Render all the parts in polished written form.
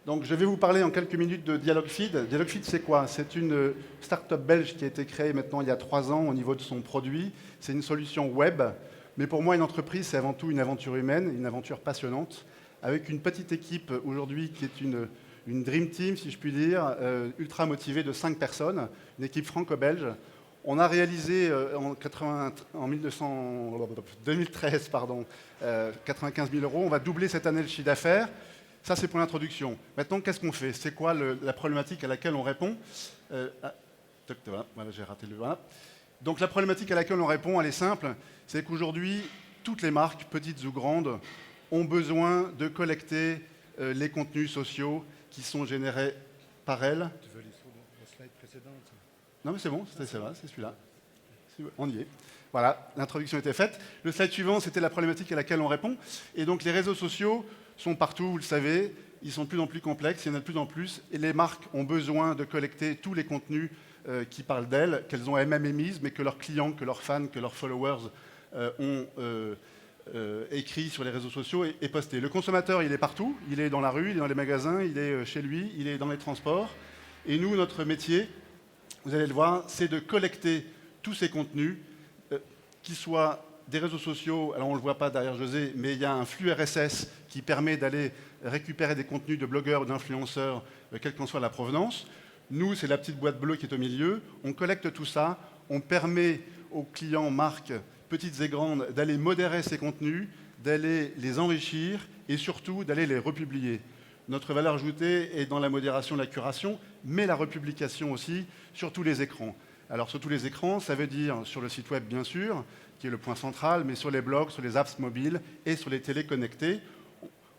Donc, je vais vous parler en quelques minutes de Dialogfeed. Dialogfeed, c'est quoi? C'est une start-up belge qui a été créée maintenant il y a 3 ans au niveau de son produit. C'est une solution web. Mais pour moi, une entreprise, c'est avant tout une aventure humaine, une aventure passionnante, avec une petite équipe aujourd'hui qui est une dream team, si je puis dire, ultra motivée de 5 personnes, une équipe franco-belge. On a réalisé en 2013 95 000 euros. On va doubler cette année le chiffre d'affaires. Ça, c'est pour l'introduction. Maintenant, qu'est-ce qu'on fait? C'est quoi la problématique à laquelle on répond? Voilà, j'ai raté le... Voilà. Donc, la problématique à laquelle on répond, elle est simple. C'est qu'aujourd'hui, toutes les marques, petites ou grandes, ont besoin de collecter les contenus sociaux qui sont générés par elles. Tu veux aller sur la slide précédente? Non, mais c'est bon, c'est celui-là. On y est. Voilà, l'introduction était faite. Le slide suivant, c'était la problématique à laquelle on répond. Et donc, les réseaux sociaux sont partout, vous le savez. Ils sont de plus en plus complexes, il y en a de plus en plus. Et les marques ont besoin de collecter tous les contenus qui parlent d'elles, qu'elles ont elles-mêmes émises, mais que leurs clients, que leurs fans, que leurs followers ont écrit sur les réseaux sociaux et posté. Le consommateur, il est partout. Il est dans la rue, il est dans les magasins, il est chez lui, il est dans les transports. Et nous, notre métier, vous allez le voir, c'est de collecter tous ces contenus, qu'ils soient des réseaux sociaux, alors on ne le voit pas derrière José, mais il y a un flux RSS qui permet d'aller récupérer des contenus de blogueurs ou d'influenceurs, quelle qu'en soit la provenance. Nous, c'est la petite boîte bleue qui est au milieu. On collecte tout ça, on permet aux clients, marques, petites et grandes, d'aller modérer ces contenus, d'aller les enrichir et surtout d'aller les republier. Notre valeur ajoutée est dans la modération, la curation, mais la republication aussi sur tous les écrans. Alors sur tous les écrans, ça veut dire sur le site web bien sûr, qui est le point central, mais sur les blogs, sur les apps mobiles et sur les télés connectées.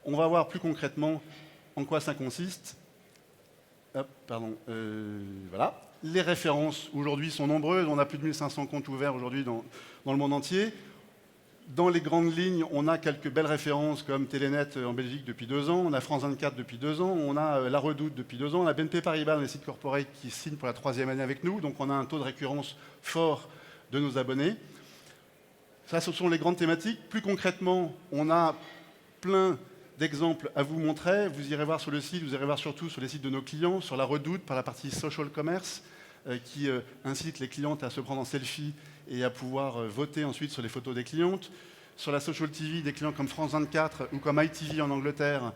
On va voir plus concrètement en quoi ça consiste. Voilà. Les références aujourd'hui sont nombreuses, on a plus de 1500 comptes ouverts aujourd'hui dans le monde entier. Dans les grandes lignes, on a quelques belles références comme Telenet en Belgique depuis 2 ans, on a France 24 depuis 2 ans, on a La Redoute depuis 2 ans, on a BNP Paribas dans les sites corporate qui signent pour la 3e année avec nous, donc on a un taux de récurrence fort de nos abonnés. Ça, ce sont les grandes thématiques. Plus concrètement, on a plein d'exemples à vous montrer. Vous irez voir sur le site, vous irez voir surtout sur les sites de nos clients, sur La Redoute, par la partie social commerce, qui incite les clientes à se prendre en selfie et à pouvoir voter ensuite sur les photos des clientes. Sur la social TV, des clients comme France 24 ou comme ITV en Angleterre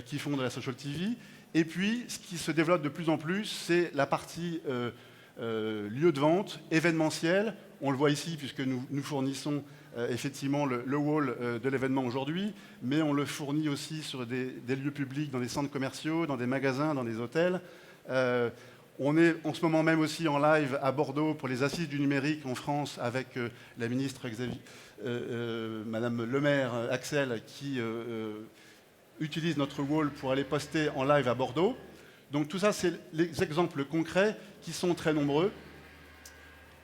qui font de la social TV. Et puis, ce qui se développe de plus en plus, c'est la partie lieu de vente, événementiel. On le voit ici puisque nous fournissons effectivement le wall de l'événement aujourd'hui, mais on le fournit aussi sur des lieux publics, dans des centres commerciaux, dans des magasins, dans des hôtels. On est en ce moment même aussi en live à Bordeaux pour les assises du numérique en France avec la ministre Madame Le Maire, Axel, qui utilise notre wall pour aller poster en live à Bordeaux. Donc tout ça, c'est les exemples concrets qui sont très nombreux.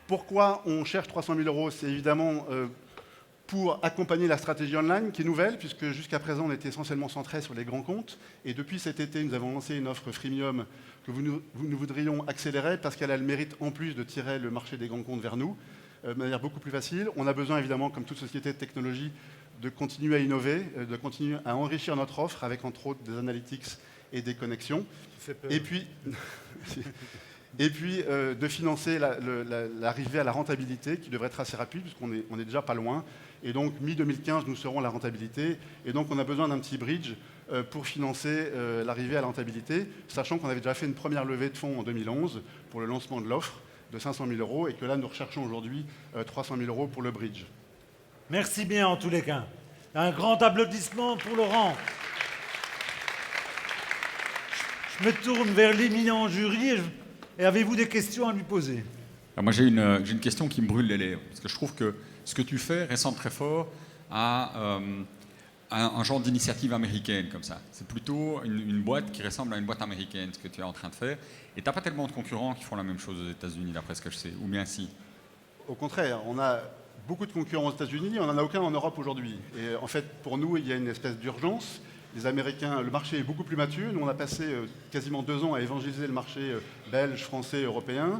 Pourquoi on cherche 300 000 euros? C'est évidemment pour accompagner la stratégie online qui est nouvelle, puisque jusqu'à présent, on était essentiellement centré sur les grands comptes. Et depuis cet été, nous avons lancé une offre freemium que nous voudrions accélérer parce qu'elle a le mérite, en plus, de tirer le marché des grands comptes vers nous de manière beaucoup plus facile. On a besoin, évidemment, comme toute société de technologie, de continuer à innover, de continuer à enrichir notre offre avec, entre autres, des analytics et des connexions. Et puis... Et puis de financer l'arrivée à la rentabilité, qui devrait être assez rapide, puisqu'on est déjà pas loin. Et donc, mi-2015, nous serons à la rentabilité. Et donc, on a besoin d'un petit bridge pour financer l'arrivée à la rentabilité, sachant qu'on avait déjà fait une première levée de fonds en 2011 pour le lancement de l'offre de 500 000 euros, et que là, nous recherchons aujourd'hui 300 000 euros pour le bridge. Merci bien, en tous les cas. Un grand applaudissement pour Laurent. Je me tourne vers l'éminent jury et avez-vous des questions à lui poser? Alors moi, j'ai une question qui me brûle les lèvres, parce que je trouve que ce que tu fais ressemble très fort à un genre d'initiative américaine comme ça. C'est plutôt une boîte qui ressemble à une boîte américaine, ce que tu es en train de faire. Et tu n'as pas tellement de concurrents qui font la même chose aux États-Unis, d'après ce que je sais, ou bien si? Au contraire, on a beaucoup de concurrents aux États-Unis, on n'en a aucun en Europe aujourd'hui. Et en fait, pour nous, il y a une espèce d'urgence. Les Américains, le marché est beaucoup plus mature. Nous, on a passé quasiment 2 ans à évangéliser le marché belge, français, européen.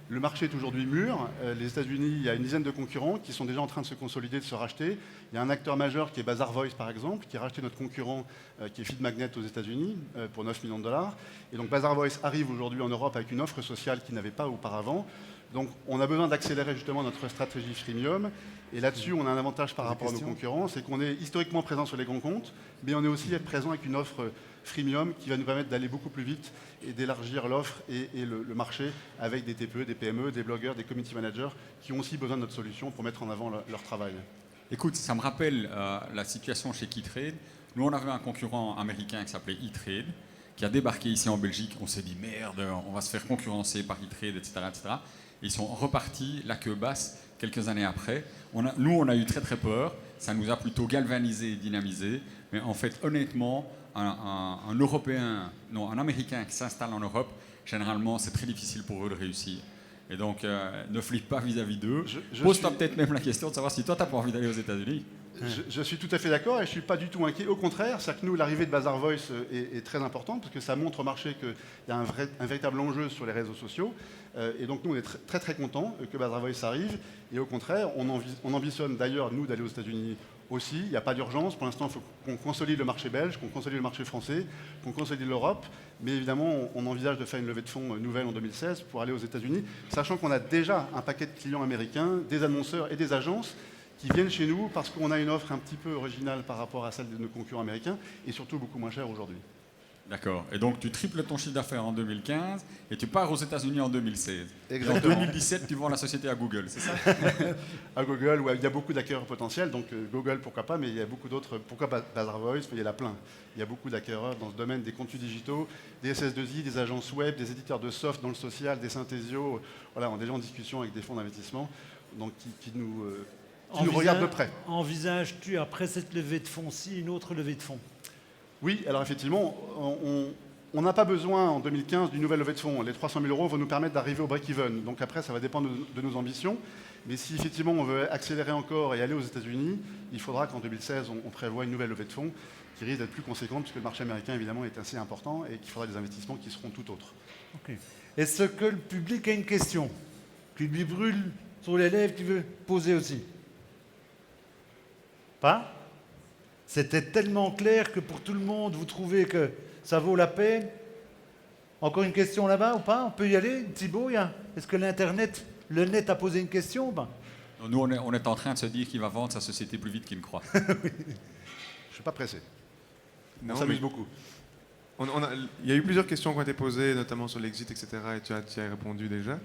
Le marché est aujourd'hui mûr. Les États-Unis, il y a une dizaine de concurrents qui sont déjà en train de se consolider, de se racheter. Il y a un acteur majeur qui est Bazaar Voice, par exemple, qui a racheté notre concurrent qui est FeedMagnet aux États-Unis pour 9 millions de dollars. Et donc Bazaar Voice arrive aujourd'hui en Europe avec une offre sociale qu'il n'avait pas auparavant. Donc on a besoin d'accélérer justement notre stratégie freemium. Et là-dessus, on a un avantage par rapport à nos concurrents, c'est qu'on est historiquement présent sur les grands comptes, mais on est aussi présent avec une offre freemium qui va nous permettre d'aller beaucoup plus vite et d'élargir l'offre et le marché avec des TPE, des PME, des blogueurs, des community managers qui ont aussi besoin de notre solution pour mettre en avant leur travail. Écoute, ça me rappelle la situation chez KeyTrade. Nous, on avait un concurrent américain qui s'appelait eTrade, qui a débarqué ici en Belgique. On s'est dit, merde, on va se faire concurrencer par eTrade, etc., etc. Et ils sont repartis la queue basse quelques années après. Nous, on a eu très très peur. Ça nous a plutôt galvanisé et dynamisé. Mais en fait, honnêtement, un Européen, non, un Américain qui s'installe en Europe, généralement, c'est très difficile pour eux de réussir. Et donc, ne flippe pas vis-à-vis d'eux. Pose-toi peut-être même la question de savoir si toi, tu n'as pas envie d'aller aux États-Unis. Je suis tout à fait d'accord et je ne suis pas du tout inquiet. Au contraire, c'est que nous, l'arrivée de Bazaar Voice est très importante parce que ça montre au marché qu'il y a un véritable enjeu sur les réseaux sociaux. Et donc nous, on est très très contents que Bazaar Voice arrive. Et au contraire, on ambitionne d'ailleurs, nous, d'aller aux États-Unis aussi. Il n'y a pas d'urgence. Pour l'instant, il faut qu'on consolide le marché belge, qu'on consolide le marché français, qu'on consolide l'Europe. Mais évidemment, on envisage de faire une levée de fonds nouvelle en 2016 pour aller aux États-Unis, sachant qu'on a déjà un paquet de clients américains, des annonceurs et des agences qui viennent chez nous parce qu'on a une offre un petit peu originale par rapport à celle de nos concurrents américains et surtout beaucoup moins chère aujourd'hui. D'accord. Et donc, tu triples ton chiffre d'affaires en 2015 et tu pars aux États-Unis en 2016. Exactement. Et en 2017, tu vends la société à Google, c'est ça? À Google, où il y a beaucoup d'acquéreurs potentiels. Donc Google, pourquoi pas, mais il y a beaucoup d'autres. Pourquoi Bazaar Voice? Il y en a plein. Il y a beaucoup d'acquéreurs dans ce domaine des contenus digitaux, des SS2I, des agences web, des éditeurs de soft dans le social, des syntésios. Voilà, on est déjà en discussion avec des fonds d'investissement donc qui nous regardent de près. Envisages-tu, après cette levée de fonds-ci, une autre levée de fonds? Oui, alors effectivement, on n'a pas besoin en 2015 d'une nouvelle levée de fonds. Les 300 000 euros vont nous permettre d'arriver au break-even. Donc après, ça va dépendre de nos ambitions. Mais si effectivement on veut accélérer encore et aller aux États-Unis, il faudra qu'en 2016, on prévoie une nouvelle levée de fonds qui risque d'être plus conséquente puisque le marché américain, évidemment, est assez important et qu'il faudra des investissements qui seront tout autres. Okay. Est-ce que le public a une question qui lui brûle sur les lèvres, qu'il veut poser aussi? Pas? C'était tellement clair que pour tout le monde, vous trouvez que ça vaut la peine? Encore une question là-bas ou pas? On peut y aller? Thibaut, est-ce que le net a posé une question? Nous, on est en train de se dire qu'il va vendre sa société plus vite qu'il ne croit. Je ne suis pas pressé. On s'amuse beaucoup. Il y a eu plusieurs questions qui ont été posées, notamment sur l'exit, etc. Et tu y as répondu déjà.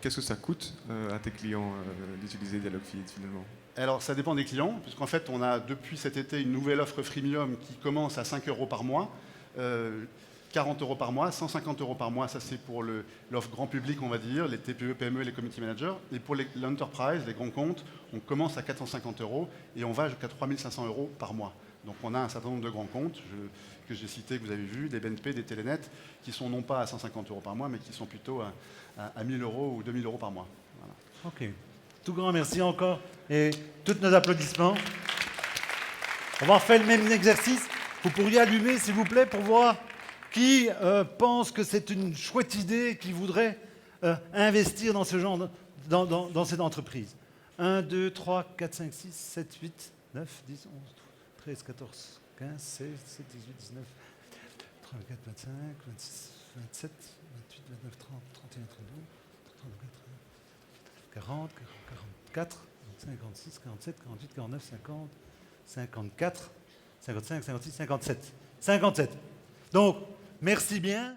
Qu'est-ce que ça coûte à tes clients d'utiliser Dialogfeed finalement? Alors ça dépend des clients, puisqu'en fait on a depuis cet été une nouvelle offre freemium qui commence à 5 euros par mois, 40 euros par mois, 150 euros par mois, ça c'est pour l'offre grand public on va dire, les TPE, PME, les community managers. Et pour l'enterprise, les grands comptes, on commence à 450 euros et on va jusqu'à 3500 euros par mois. Donc on a un certain nombre de grands comptes que j'ai cités, que vous avez vus, des BNP, des Telenet, qui sont non pas à 150 euros par mois, mais qui sont plutôt à 1000 euros ou 2000 euros par mois. Voilà. Ok. Tout grand merci encore et tous nos applaudissements. On va refaire le même exercice. Vous pourriez allumer, s'il vous plaît, pour voir qui pense que c'est une chouette idée, qui voudrait investir dans ce genre, dans cette entreprise. 1, 2, 3, 4, 5, 6, 7, 8, 9, 10, 11, 13, 14, 15, 16, 17, 18, 19, 34, 25, 26, 27, 28, 29, 30, 31, 32, 34, 40, 44, 45, 46, 47, 48, 49, 50, 54, 55, 56, 57. 57. Donc, merci bien.